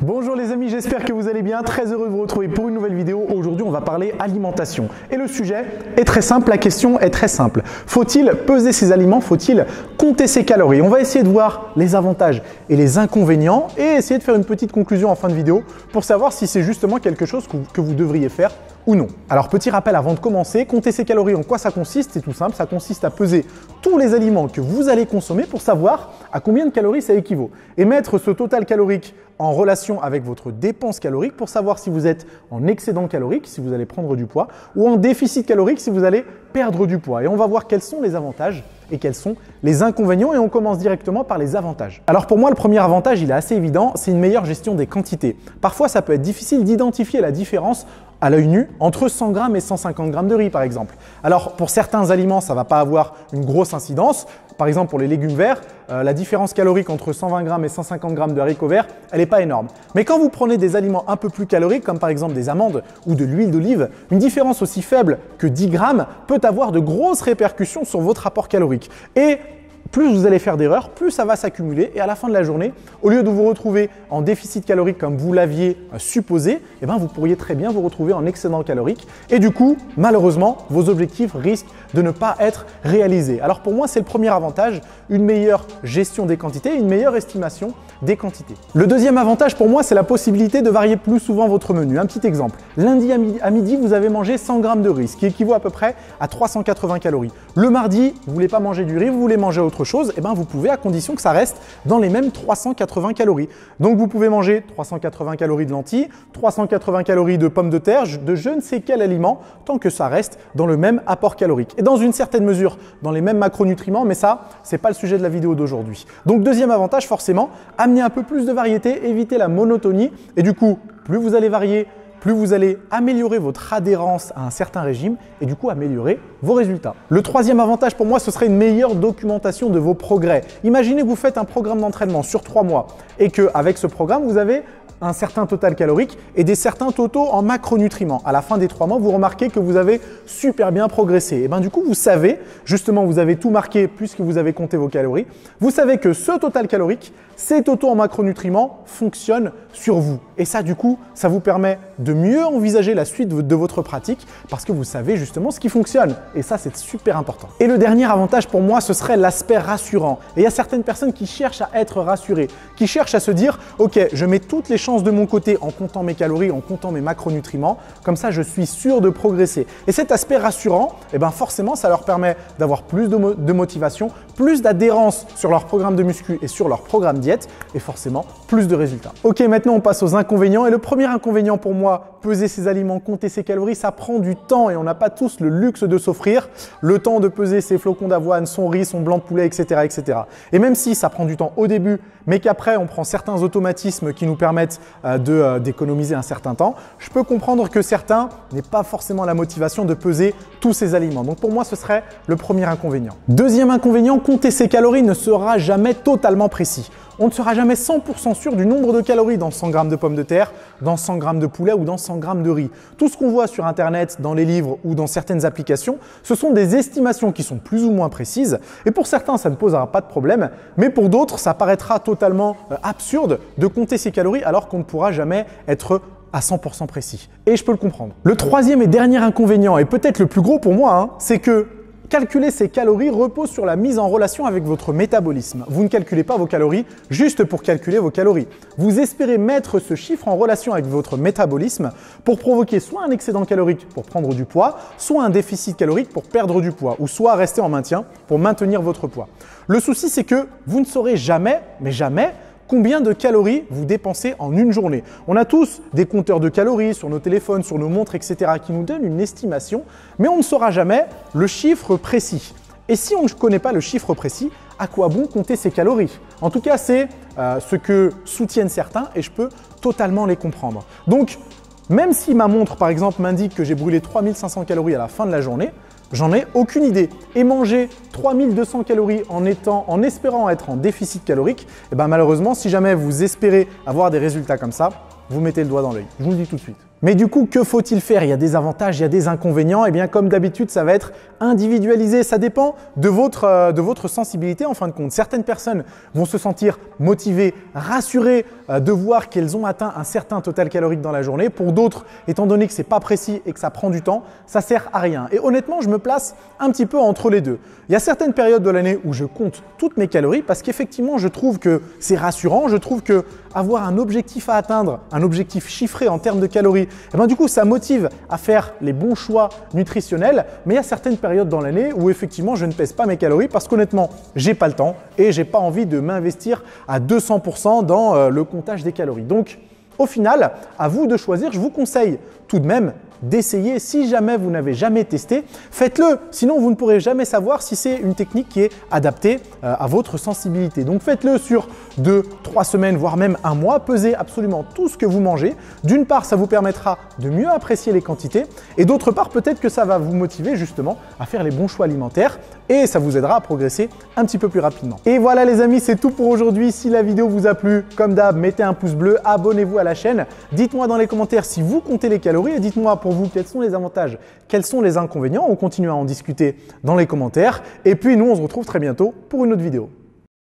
Bonjour les amis, j'espère que vous allez bien. Très heureux de vous retrouver pour une nouvelle vidéo. Aujourd'hui, on va parler alimentation. Et le sujet est très simple, la question est très simple. Faut-il peser ses aliments? Faut-il compter ses calories? On va essayer de voir les avantages et les inconvénients et essayer de faire une petite conclusion en fin de vidéo pour savoir si c'est justement quelque chose que vous devriez faire ou non. Alors petit rappel avant de commencer, compter ses calories, en quoi ça consiste? C'est tout simple, ça consiste à peser tous les aliments que vous allez consommer pour savoir à combien de calories ça équivaut et mettre ce total calorique en relation avec votre dépense calorique pour savoir si vous êtes en excédent calorique, si vous allez prendre du poids, ou en déficit calorique, si vous allez perdre du poids. Et on va voir quels sont les avantages et quels sont les inconvénients et on commence directement par les avantages. Alors pour moi, le premier avantage, il est assez évident, c'est une meilleure gestion des quantités. Parfois, ça peut être difficile d'identifier la différence à l'œil nu entre 100 g et 150 g de riz par exemple. Alors pour certains aliments, ça ne va pas avoir une grosse incidence. Par exemple pour les légumes verts, la différence calorique entre 120 g et 150 g de haricots verts, elle n'est pas énorme. Mais quand vous prenez des aliments un peu plus caloriques comme par exemple des amandes ou de l'huile d'olive, une différence aussi faible que 10 g peut avoir de grosses répercussions sur votre apport calorique. Et plus vous allez faire d'erreurs, plus ça va s'accumuler et à la fin de la journée, au lieu de vous retrouver en déficit calorique comme vous l'aviez supposé, eh ben vous pourriez très bien vous retrouver en excédent calorique et du coup, malheureusement, vos objectifs risquent de ne pas être réalisés. Alors pour moi, c'est le premier avantage, une meilleure gestion des quantités, une meilleure estimation des quantités. Le deuxième avantage pour moi, c'est la possibilité de varier plus souvent votre menu. Un petit exemple, lundi à midi, vous avez mangé 100 g de riz, ce qui équivaut à peu près à 380 calories. Le mardi, vous ne voulez pas manger du riz, vous voulez manger autre chose, eh ben vous pouvez à condition que ça reste dans les mêmes 380 calories. Donc vous pouvez manger 380 calories de lentilles, 380 calories de pommes de terre, de je ne sais quel aliment, tant que ça reste dans le même apport calorique. Et dans une certaine mesure, dans les mêmes macronutriments, mais ça, c'est pas le sujet de la vidéo d'aujourd'hui. Donc deuxième avantage, forcément, amener un peu plus de variété, éviter la monotonie et du coup, plus vous allez varier, plus vous allez améliorer votre adhérence à un certain régime et du coup améliorer vos résultats. Le troisième avantage pour moi, ce serait une meilleure documentation de vos progrès. Imaginez que vous faites un programme d'entraînement sur 3 mois et qu'avec ce programme, vous avez un certain total calorique et des certains totaux en macronutriments. À la fin des 3 mois, vous remarquez que vous avez super bien progressé. Et bien du coup, vous savez, justement, vous avez tout marqué puisque vous avez compté vos calories. Vous savez que ce total calorique, ces totaux en macronutriments fonctionnent sur vous. Et ça, du coup, ça vous permet de mieux envisager la suite de votre pratique parce que vous savez justement ce qui fonctionne. Et ça, c'est super important. Et le dernier avantage pour moi, ce serait l'aspect rassurant. Et il y a certaines personnes qui cherchent à être rassurées, qui cherchent à se dire « Ok, je mets toutes les chances de mon côté en comptant mes calories, en comptant mes macronutriments. Comme ça, je suis sûr de progresser. » Et cet aspect rassurant, eh ben forcément, ça leur permet d'avoir plus de motivation, plus d'adhérence sur leur programme de muscu et sur leur programme diète et forcément plus de résultats. Ok, maintenant on passe aux inconvénients et le premier inconvénient pour moi, peser ses aliments, compter ses calories, ça prend du temps et on n'a pas tous le luxe de s'offrir le temps de peser ses flocons d'avoine, son riz, son blanc de poulet, etc., etc. Et même si ça prend du temps au début, mais qu'après on prend certains automatismes qui nous permettent d'économiser un certain temps, je peux comprendre que certains n'aient pas forcément la motivation de peser tous ces aliments. Donc pour moi, ce serait le premier inconvénient. Deuxième inconvénient, compter ses calories ne sera jamais totalement précis. On ne sera jamais 100% sûr du nombre de calories dans 100 g de pommes de terre, dans 100 g de poulet ou dans 100 g de riz. Tout ce qu'on voit sur Internet, dans les livres ou dans certaines applications, ce sont des estimations qui sont plus ou moins précises. Et pour certains, ça ne posera pas de problème, mais pour d'autres, ça paraîtra totalement absurde de compter ses calories alors qu'on ne pourra jamais être à 100% précis. Et je peux le comprendre. Le troisième et dernier inconvénient, et peut-être le plus gros pour moi, c'est que calculer ses calories repose sur la mise en relation avec votre métabolisme. Vous ne calculez pas vos calories juste pour calculer vos calories. Vous espérez mettre ce chiffre en relation avec votre métabolisme pour provoquer soit un excédent calorique pour prendre du poids, soit un déficit calorique pour perdre du poids, ou soit rester en maintien pour maintenir votre poids. Le souci, c'est que vous ne saurez jamais, mais jamais, combien de calories vous dépensez en une journée. On a tous des compteurs de calories sur nos téléphones, sur nos montres, etc. qui nous donnent une estimation, mais on ne saura jamais le chiffre précis. Et si on ne connaît pas le chiffre précis, à quoi bon compter ses calories? En tout cas, c'est ce que soutiennent certains et je peux totalement les comprendre. Donc, même si ma montre, par exemple, m'indique que j'ai brûlé 3500 calories à la fin de la journée, j'en ai aucune idée. Et manger 3200 calories en espérant être en déficit calorique, eh ben malheureusement, si jamais vous espérez avoir des résultats comme ça, vous mettez le doigt dans l'œil. Je vous le dis tout de suite. Mais du coup, que faut-il faire? Il y a des avantages, il y a des inconvénients. Et bien, comme d'habitude, ça va être individualisé. Ça dépend de votre sensibilité en fin de compte. Certaines personnes vont se sentir motivées, rassurées de voir qu'elles ont atteint un certain total calorique dans la journée. Pour d'autres, étant donné que ce n'est pas précis et que ça prend du temps, ça ne sert à rien. Et honnêtement, je me place un petit peu entre les deux. Il y a certaines périodes de l'année où je compte toutes mes calories parce qu'effectivement, je trouve que c'est rassurant. Je trouve que avoir un objectif à atteindre, un objectif chiffré en termes de calories, et bien du coup, ça motive à faire les bons choix nutritionnels. Mais il y a certaines périodes dans l'année où effectivement, je ne pèse pas mes calories parce qu'honnêtement, j'ai pas le temps et j'ai pas envie de m'investir à 200% dans le comptage des calories. Donc, au final, à vous de choisir. Je vous conseille tout de même d'essayer. Si jamais vous n'avez jamais testé, faites-le. Sinon, vous ne pourrez jamais savoir si c'est une technique qui est adaptée à votre sensibilité. Donc, faites-le sur 2, 3 semaines, voire même un mois. Pesez absolument tout ce que vous mangez. D'une part, ça vous permettra de mieux apprécier les quantités et d'autre part, peut-être que ça va vous motiver justement à faire les bons choix alimentaires et ça vous aidera à progresser un petit peu plus rapidement. Et voilà les amis, c'est tout pour aujourd'hui. Si la vidéo vous a plu, comme d'hab, mettez un pouce bleu, abonnez-vous à la chaîne. Dites-moi dans les commentaires si vous comptez les calories et dites-moi pour vous quels sont les avantages, quels sont les inconvénients. On continue à en discuter dans les commentaires. Et puis nous, on se retrouve très bientôt pour une autre vidéo.